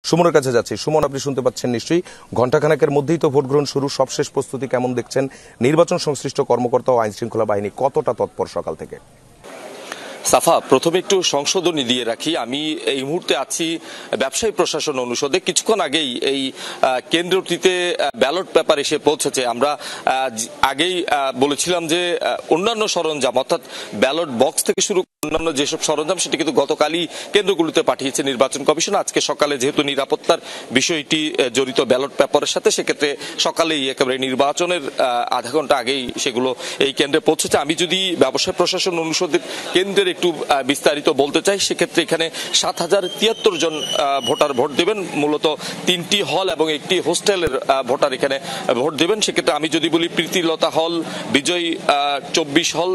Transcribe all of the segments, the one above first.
সুমনের কাছে যাচ্ছি। সুমন, আপনি শুনতে পাচ্ছেন নিশ্চয়ই, ঘণ্টাখানেকের মধ্যেই তো ভোট গ্রহণ শুরু। সবশেষ প্রস্তুতি কেমন দেখছেন? নির্বাচন সংশ্লিষ্ট কর্মকর্তা ও আইন শৃঙ্খলা বাহিনী কতটা তৎপর সকাল থেকে? সাফা, প্রথমে একটু সংশোধনী দিয়ে রাখি। আমি এই মুহূর্তে আছি ব্যবসায়ী প্রশাসন অনুষদে। কিছুক্ষণ আগেই এই কেন্দ্রটিতে ব্যালট পেপার এসে পৌঁছেছে। আমরা আগেই বলেছিলাম যে অন্যান্য সরঞ্জাম অর্থাৎ ব্যালট বক্স থেকে শুরু অন্যান্য যেসব সরঞ্জাম সেটি কিন্তু গতকালই কেন্দ্রগুলোতে পাঠিয়েছে নির্বাচন কমিশন। আজকে সকালে যেহেতু নিরাপত্তার বিষয়টি জড়িত ব্যালট পেপারের সাথে, সেক্ষেত্রে সকালেই একেবারে নির্বাচনের আধা ঘন্টা আগেই সেগুলো এই কেন্দ্রে পৌঁছেছে। আমি যদি ব্যবসায় প্রশাসন অনুষদের কেন্দ্রের একটু বিস্তারিত বলতে চাই, সেক্ষেত্রে এখানে ৭,০৭৩ জন ভোটার ভোট দেবেন। মূলত ৩টি হল এবং একটি হোস্টেলের ভোটার এখানে ভোট দেবেন। সেক্ষেত্রে আমি যদি বলি, প্রীতিলতা হল, বিজয় ২৪ হল,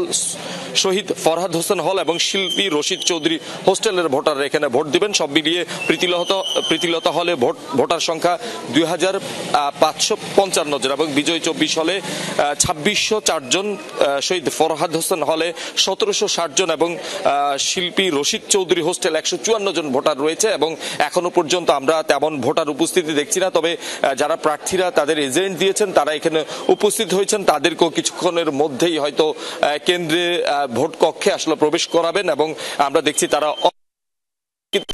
শহীদ ফরহাদ হোসেন হল এবং শিল্পী রশিদ চৌধুরী হোস্টেলের ভোটার এখানে ভোট দিবেন। সব মিলিয়ে প্রীতিলতা হলে ভোটার সংখ্যা ২,৫৫৫ জন এবং বিজয় ২৪ হলে ২৬০৪ জন, শহীদ ফরহাদ হোসেন হলে ১৭৬০ জন এবং শিল্পী রশিদ চৌধুরী হোস্টেল ১৫৪ জন ভোটার রয়েছে। এবং এখনো পর্যন্ত আমরা তেমন ভোটার উপস্থিতি দেখছি না। তবে যারা প্রার্থীরা তাদের এজেন্ট দিয়েছেন, তারা এখানে উপস্থিত হয়েছেন। তাদেরকেও কিছুক্ষণের মধ্যেই হয়তো কেন্দ্রে ভোট কক্ষে আসলে প্রবেশ করাবেন এবং আমরা দেখছি তারা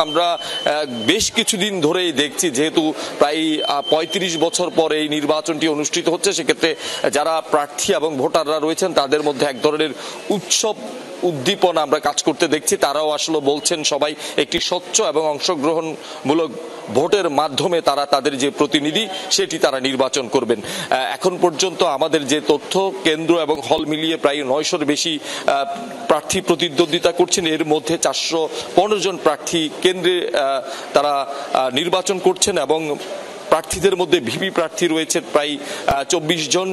আমরা বেশ কিছুদিন ধরেই দেখছি, যেহেতু প্রায় ৩৫ বছর পরে এই নির্বাচনটি অনুষ্ঠিত হচ্ছে, সেক্ষেত্রে যারা প্রার্থী এবং ভোটাররা রয়েছেন তাদের মধ্যে এক ধরনের উৎসব উদ্দীপনা আমরা কাজ করতে দেখছি। তারাও আসলে বলছেন সবাই একটি স্বচ্ছ এবং অংশগ্রহণমূলক ভোটের মাধ্যমে তারা তাদের যে প্রতিনিধি সেটি তারা নির্বাচন করবেন। এখন পর্যন্ত আমাদের যে তথ্য, কেন্দ্র এবং হল মিলিয়ে প্রায় ৯০০-র বেশি প্রার্থী প্রতিদ্বন্দ্বিতা করছেন। এর মধ্যে ৪১৫ জন প্রার্থী কেন্দ্রে তারা নির্বাচন করছেন এবং প্রার্থীদের মধ্যে ভিপি প্রার্থী রয়েছে প্রায় ২৪ জন,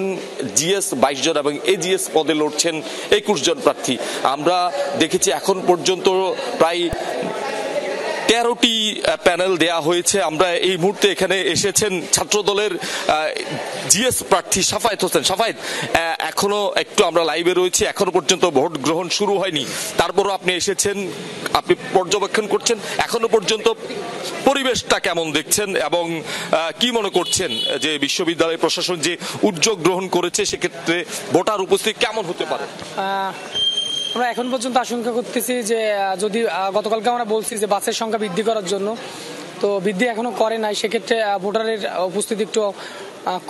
জিএস ২২ জন এবং এজিএস পদে লড়ছেন ২১ জন প্রার্থী। আমরা দেখেছি এখন পর্যন্ত প্রায় ১৩টি প্যানেল দেয়া হয়েছে। আমরা এই মুহূর্তে এখানে এসেছেন ছাত্রদলের জিএস প্রার্থী সাফায়েত হোসেন। সাফায়েত, এখনো একটু আমরা লাইভে রয়েছি, এখনো পর্যন্ত ভোট গ্রহণ শুরু হয়নি, তারপরও আপনি এসেছেন, আপনি পর্যবেক্ষণ করছেন। এখনো পর্যন্ত পরিবেশটা কেমন দেখছেন এবং কি মনে করছেন যে বিশ্ববিদ্যালয় প্রশাসন যে উদ্যোগ গ্রহণ করেছে, সেক্ষেত্রে ভোটার উপস্থিতি কেমন হতে পারে? আমরা এখন পর্যন্ত আশঙ্কা করতেছি যে যদি গতকালকে আমরা বলছি যে বাসের সংখ্যা বৃদ্ধি করার জন্য, তো বৃদ্ধি এখনো করে নাই, সেক্ষেত্রে ভোটারের উপস্থিতি একটু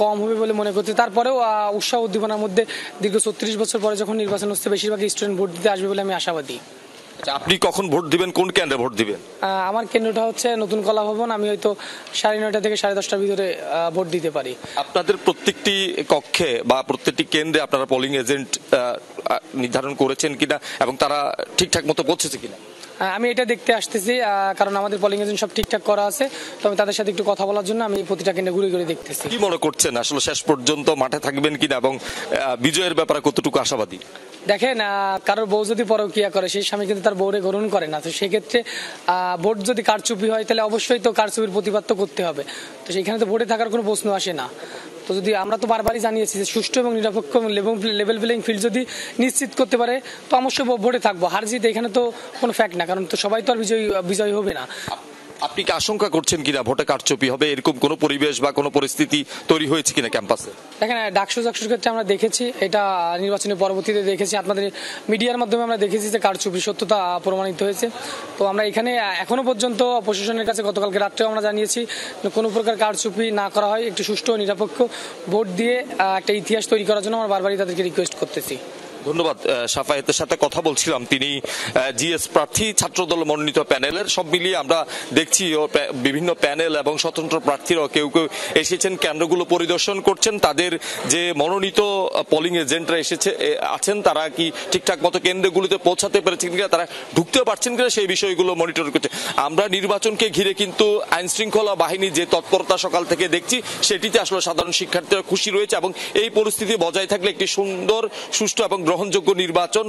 কম হবে বলে মনে করছি। তারপরেও উৎসাহ উদ্দীপনার মধ্যে দীর্ঘ ৩৬ বছর পরে যখন নির্বাচন হচ্ছে, বেশিরভাগ স্টুডেন্ট ভোট দিতে আসবে বলে আমি আশাবাদী। আপনি কখন ভোট দিবেন, কোন কেন্দ্রে ভোট দিবেন? আমার কেন্দ্রটা হচ্ছে নতুন কলা ভবন। আমি হয়তো ৯:৩০ থেকে ১০:৩০ ভিতরে ভোট দিতে পারি। আপনাদের প্রত্যেকটি কক্ষে বা প্রত্যেকটি কেন্দ্রে আপনারা পোলিং এজেন্ট নির্ধারণ করেছেন কিনা এবং তারা ঠিকঠাক মতো পৌঁছেছে কিনা? আমি এটা দেখতে আসতেছি, কারণ আমাদের পোলিং এজেন্ট সব ঠিকঠাক করা আছে। তবে তাদের সাথে একটু কথা বলার জন্য আমি প্রতিটা কেন্দ্রে ঘুরে ঘুরে দেখতেছি। কি মনে করছেন আসলে শেষ পর্যন্ত মাঠে থাকবেন কিনা এবং বিজয়ের ব্যাপারে কতটুকু আশাবাদী? দেখেন, কারোর বউ যদি পরকিয়া করে, সেই স্বামী কিন্তু তার বউরে গ্রহণ করে না। তো সেক্ষেত্রে ভোট যদি কারচুপি হয়, তাহলে অবশ্যই তো কারচুপির প্রতিবাদ তো করতে হবে। তো সেখানে তো ভোটে থাকার কোনো প্রশ্ন আসে না। তো যদি আমরা তো বারবারই জানিয়েছি যে সুষ্ঠু এবং নিরপেক্ষ লেভেল প্লেইং ফিল্ড যদি নিশ্চিত করতে পারে, তো অবশ্যই ভোটে থাকবো। হার জিত এখানে তো কোনো ফ্যাক্ট না, কারণ তো সবাই তো আর বিজয়ী হবে না। আপনি কি আশঙ্কা করছেন কিনা ভোটে কারচুপি হবে, এরকম কোনো পরিবেশ বা কোনো পরিস্থিতি তৈরি হয়েছে কিনা ক্যাম্পাসে? দেখেন, ডাকসুর ক্ষেত্রে আমরা দেখেছি, এটা নির্বাচনের পরবর্তীতে দেখেছি, আপনাদের মিডিয়ার মাধ্যমে আমরা দেখেছি যে কারচুপির সত্যতা প্রমাণিত হয়েছে। তো আমরা এখানে এখনো পর্যন্ত প্রশাসনের কাছে গতকালকে রাত্রেও আমরা জানিয়েছি কোনো প্রকার কারচুপি না করা হয়, একটু সুষ্ঠু ও নিরপেক্ষ ভোট দিয়ে একটা ইতিহাস তৈরি করার জন্য আমরা বারবারই তাদেরকে রিকোয়েস্ট করতেছি। ধন্যবাদ। সাফায়েতের সাথে কথা বলছিলাম, তিনি জিএস প্রার্থী, ছাত্রদল মনোনীত প্যানেলের। সব মিলিয়ে আমরা দেখছি বিভিন্ন প্যানেল এবং স্বতন্ত্র প্রার্থীরাও কেউ কেউ এসেছেন, কেন্দ্রগুলো পরিদর্শন করছেন। তাদের যে মনোনীত পোলিং এজেন্টরা আছেন, তারা কি ঠিকঠাক মতো কেন্দ্রগুলোতে পৌঁছাতে পেরেছেন কিনা, তারা ঢুকতে পারছেন কিনা, সেই বিষয়গুলো মনিটর করছে। আমরা নির্বাচনকে ঘিরে কিন্তু আইন শৃঙ্খলা বাহিনীর যে তৎপরতা সকাল থেকে দেখছি, সেটিতে আসলে সাধারণ শিক্ষার্থীরা খুশি রয়েছে এবং এই পরিস্থিতি বজায় থাকলে একটি সুন্দর, সুষ্ঠু এবং গ্রহণযোগ্য নির্বাচন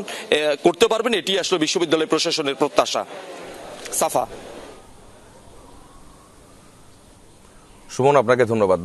করতে পারবেন, এটি আসলে বিশ্ববিদ্যালয় প্রশাসনের প্রত্যাশা। সাফা। সুমন, আপনাকে ধন্যবাদ।